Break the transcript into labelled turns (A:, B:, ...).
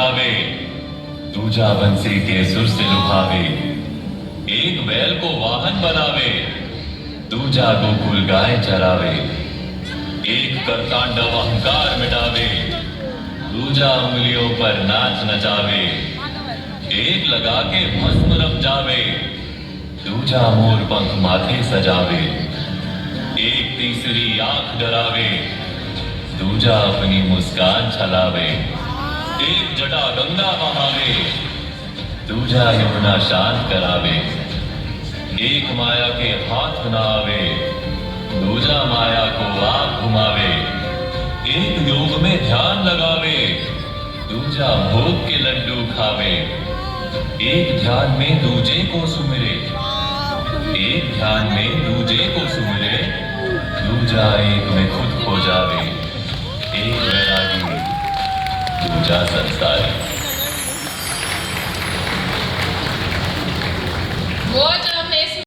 A: चढ़ावे, दूजा बंसी के सुर से लुभावे। एक बैल को वाहन बनावे, दूजा गोकुल गाय चरावे। एक कर तांडव अहंकार मिटावे, दूजा उंगलियों पर नाच नचावे। एक लगा के भस्म रम जावे, दूजा मोर पंख माथे सजावे। एक तीसरी आंख डरावे, दूजा अपनी मुस्कान छलावे। एक जटा गंगा बहावे, दूजा यमुना शांत करावे। एक माया के हाथ न आवे, दूजा माया को आप घुमावे। एक योग में ध्यान लगावे, दूजा भोग के लड्डू खावे। एक ध्यान में दूजे को सुमिरे, एक ध्यान में दूजे को सुमिरे। दूजा एक में खुद खो जावे। एक वैरागी, दूजा संसारी।
B: वो